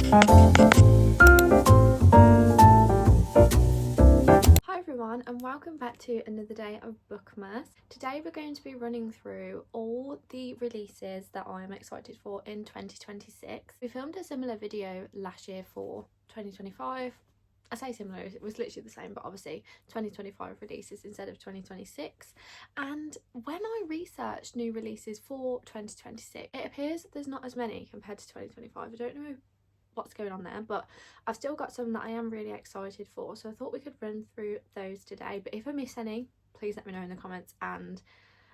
Hi everyone, and welcome back to another day of Bookmas. Today we're going to be running through all the releases that I'm excited for in 2026. We filmed a similar video last year for 2025. I say similar, it was literally the same, but obviously 2025 releases instead of 2026. And when I researched new releases for 2026, it appears there's not as many compared to 2025. I don't know what's going on there, but I've still got some that I am really excited for, so I thought we could run through those today. But if I miss any, please let me know in the comments, and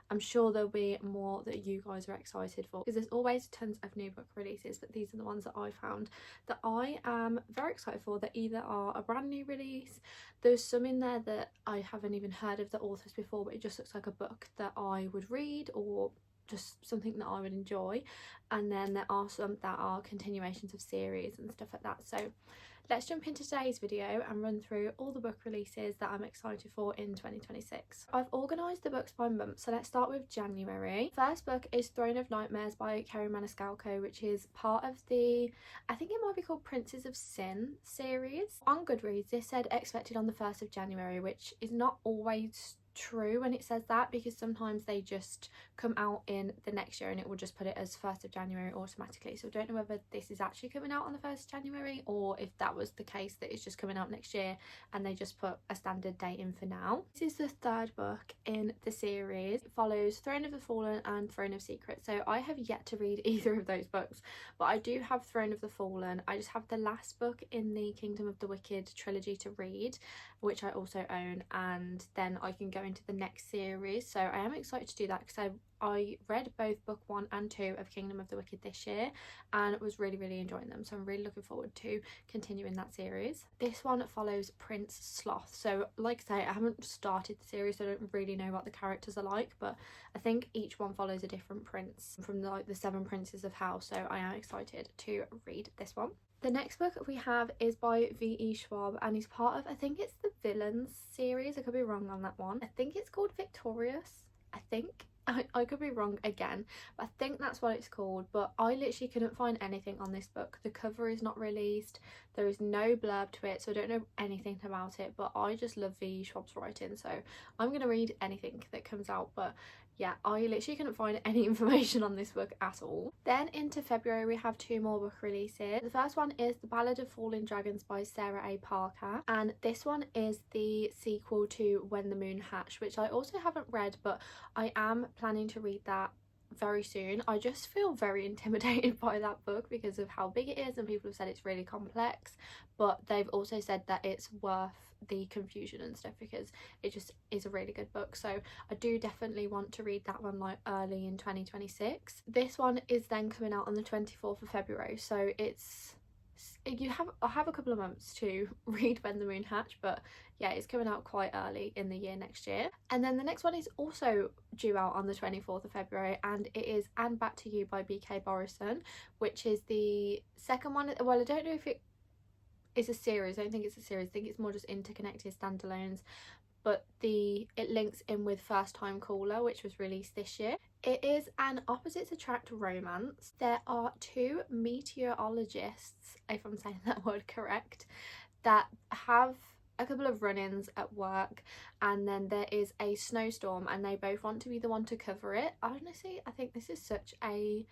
I'm sure there'll be more that you guys are excited for, because there's always tons of new book releases, but these are the ones that I found that I am very excited for, that either are a brand new release, there's some in there that I haven't even heard of the authors before, but it just looks like a book that I would read, or just something that I would enjoy, and then there are some that are continuations of series and stuff like that. So let's jump into today's video and run through all the book releases that I'm excited for in 2026. I've organised the books by month, so let's start with January. First book is Throne of Nightmares by Kerry Maniscalco, which is part of the, I think it might be called Princes of Sin series. On Goodreads this said expected on the 1st of January, which is not always true when it says that, because sometimes they just come out in the next year and it will just put it as 1st of January automatically. So I don't know whether this is actually coming out on the 1st of January, or if that was the case that it's just coming out next year and they just put a standard date in for now. This is the third book in the series. It follows Throne of the Fallen and Throne of Secrets. So I have yet to read either of those books, but I do have Throne of the Fallen. I just have the last book in the Kingdom of the Wicked trilogy to read, which I also own, and then I can go into the next series. So I am excited to do that, because I read both book 1 and 2 of Kingdom of the Wicked this year and was really enjoying them, so I'm really looking forward to continuing that series. This one follows Prince Sloth. So like I say, I haven't started the series, so I don't really know what the characters are like, but I think each one follows a different prince from the 7 princes of hell, so I am excited to read this one. The next book we have is by V.E. Schwab, and he's part of, I think it's the Villains series, I could be wrong on that one. I think it's called Victorious, I think. I could be wrong again, but I think that's what it's called. But I literally couldn't find anything on this book. The cover is not released, there is no blurb to it, so I don't know anything about it, but I just love V.E. Schwab's writing, so I'm going to read anything that comes out. But yeah, I literally couldn't find any information on this book at all. Then into February we have 2 more book releases. The first one is The Ballad of Falling Dragons by Sarah A. Parker, and this one is the sequel to When the Moon Hatched, which I also haven't read, but I am planning to read that very soon. I just feel very intimidated by that book because of how big it is, and people have said it's really complex, but they've also said that it's worth the confusion and stuff, because it just is a really good book. So I do definitely want to read that one like early in 2026. This one is then coming out on the 24th of February, so I have a couple of months to read When the Moon Hatched, but yeah, it's coming out quite early in the year next year. And then the next one is also due out on the 24th of February, and it is And Back to You by B.K. Borison, which is the second one. Well, I don't know if it is a series. I don't think it's a series. I think it's more just interconnected standalones, but it links in with First Time Caller, which was released this year. It is an opposites attract romance. There are 2 meteorologists, if I'm saying that word correct, that have a couple of run-ins at work, and then there is a snowstorm and they both want to be the one to cover it. Honestly, I think this is such a,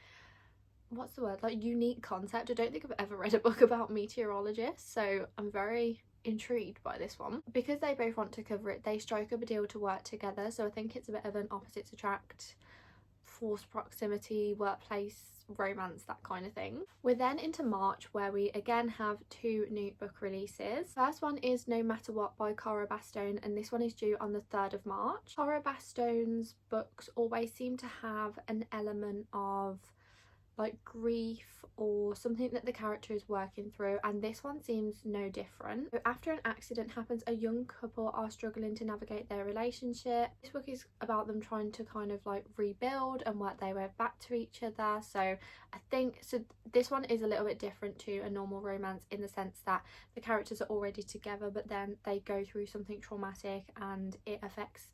what's the word, like, unique concept. I don't think I've ever read a book about meteorologists, so I'm very intrigued by this one. Because they both want to cover it, they strike up a deal to work together, so I think it's a bit of an opposites attract, forced proximity, workplace romance, that kind of thing. We're then into March, where we again have 2 new book releases. First one is No Matter What by Cara Bastone, and this one is due on the 3rd of March. Cara Bastone's books always seem to have an element of like grief or something that the character is working through, and this one seems no different. So after an accident happens, a young couple are struggling to navigate their relationship. This book is about them trying to kind of like rebuild and work their way back to each other. So I think this one is a little bit different to a normal romance, in the sense that the characters are already together, but then they go through something traumatic and it affects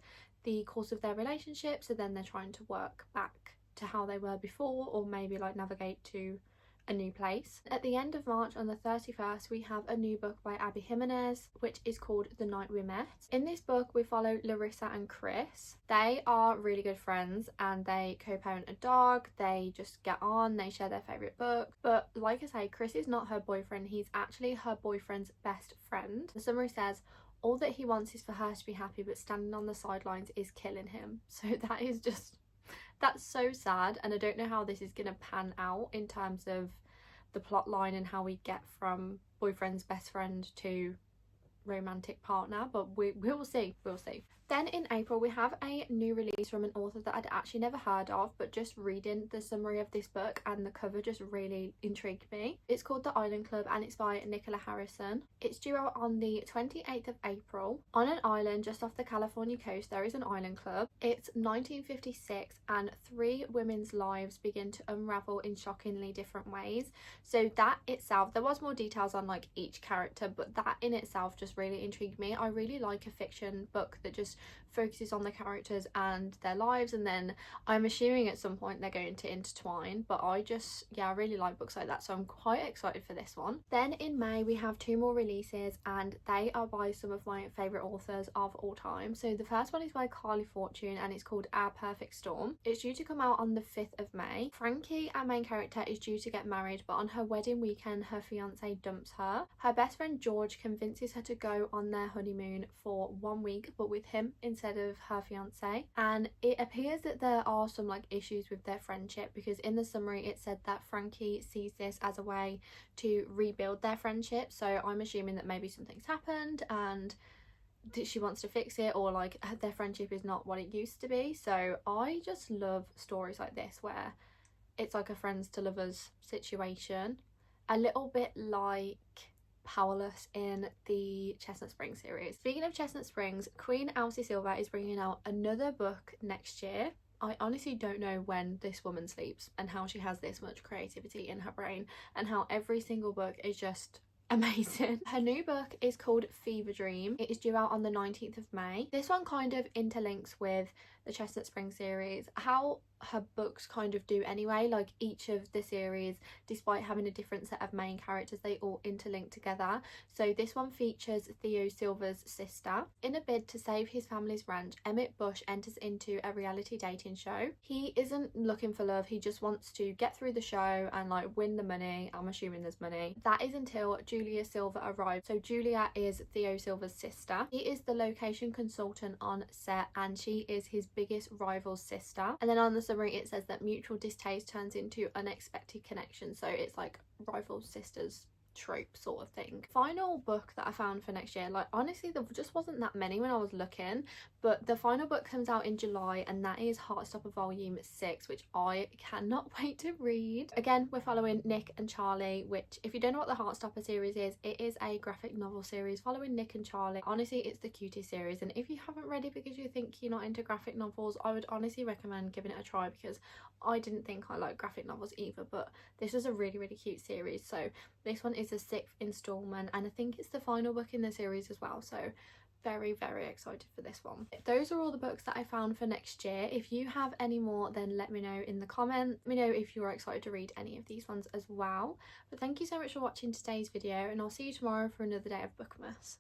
the course of their relationship, so then they're trying to work back to how they were before, or maybe like navigate to a new place. At the end of March on the 31st, we have a new book by Abby Jimenez, which is called The Night We Met. In this book, we follow Larissa and Chris. They are really good friends and they co-parent a dog. They just get on, they share their favourite book. But like I say, Chris is not her boyfriend, he's actually her boyfriend's best friend. The summary says, all that he wants is for her to be happy, but standing on the sidelines is killing him. So that is just, that's so sad, and I don't know how this is going to pan out in terms of the plot line and how we get from boyfriend's best friend to romantic partner, but we'll see. Then in April we have a new release from an author that I'd actually never heard of, but just reading the summary of this book and the cover just really intrigued me. It's called The Island Club and it's by Nicola Harrison. It's due out on the 28th of April. On an island just off the California coast there is an island club. It's 1956 and 3 women's lives begin to unravel in shockingly different ways. So that itself, there was more details on like each character, but that in itself just really intrigued me. I really like a fiction book that just focuses on the characters and their lives, and then I'm assuming at some point they're going to intertwine, but I really like books like that, so I'm quite excited for this one. Then in May we have 2 more releases and they are by some of my favourite authors of all time. So the first one is by Carly Fortune and it's called Our Perfect Storm. It's due to come out on the 5th of May. Frankie, our main character, is due to get married, but on her wedding weekend her fiance dumps her. Her best friend George convinces her to go on their honeymoon for 1 week, but with him instead of her fiance, and it appears that there are some like issues with their friendship, because in the summary it said that Frankie sees this as a way to rebuild their friendship. So I'm assuming that maybe something's happened and that she wants to fix it, or like their friendship is not what it used to be. So I just love stories like this where it's like a friends to lovers situation, a little bit like Powerless in the Chestnut Springs series. Speaking of Chestnut Springs, Queen Elsie Silver is bringing out another book next year. I honestly don't know when this woman sleeps and how she has this much creativity in her brain and how every single book is just amazing. Her new book is called Fever Dream. It is due out on the 19th of May. This one kind of interlinks with the Chestnut Springs series, how her books kind of do anyway. Like each of the series, despite having a different set of main characters, they all interlink together. So this one features Theo Silver's sister. In a bid to save his family's ranch, Emmett Bush enters into a reality dating show. He isn't looking for love, he just wants to get through the show and like win the money. I'm assuming there's money. That is until Julia Silver arrives. So Julia is Theo Silver's sister. He is the location consultant on set and she is his biggest rival's sister. And then on the summary it says that mutual distaste turns into unexpected connection, so it's like rival sisters trope sort of thing. Final book that I found for next year, like honestly there just wasn't that many when I was looking, but the final book comes out in July and that is Heartstopper Volume 6, which I cannot wait to read. Again, we're following Nick and Charlie, which if you don't know what the Heartstopper series is, it is a graphic novel series following Nick and Charlie. Honestly, it's the cutest series, and if you haven't read it because you think you're not into graphic novels, I would honestly recommend giving it a try, because I didn't think I liked graphic novels either, but this was a really cute series. So this one is the 6th installment and I think it's the final book in the series as well, so very excited for this one. Those are all the books that I found for next year. If you have any more, then let me know in the comments. Let me know if you're excited to read any of these ones as well. But thank you so much for watching today's video, and I'll see you tomorrow for another day of Bookmas.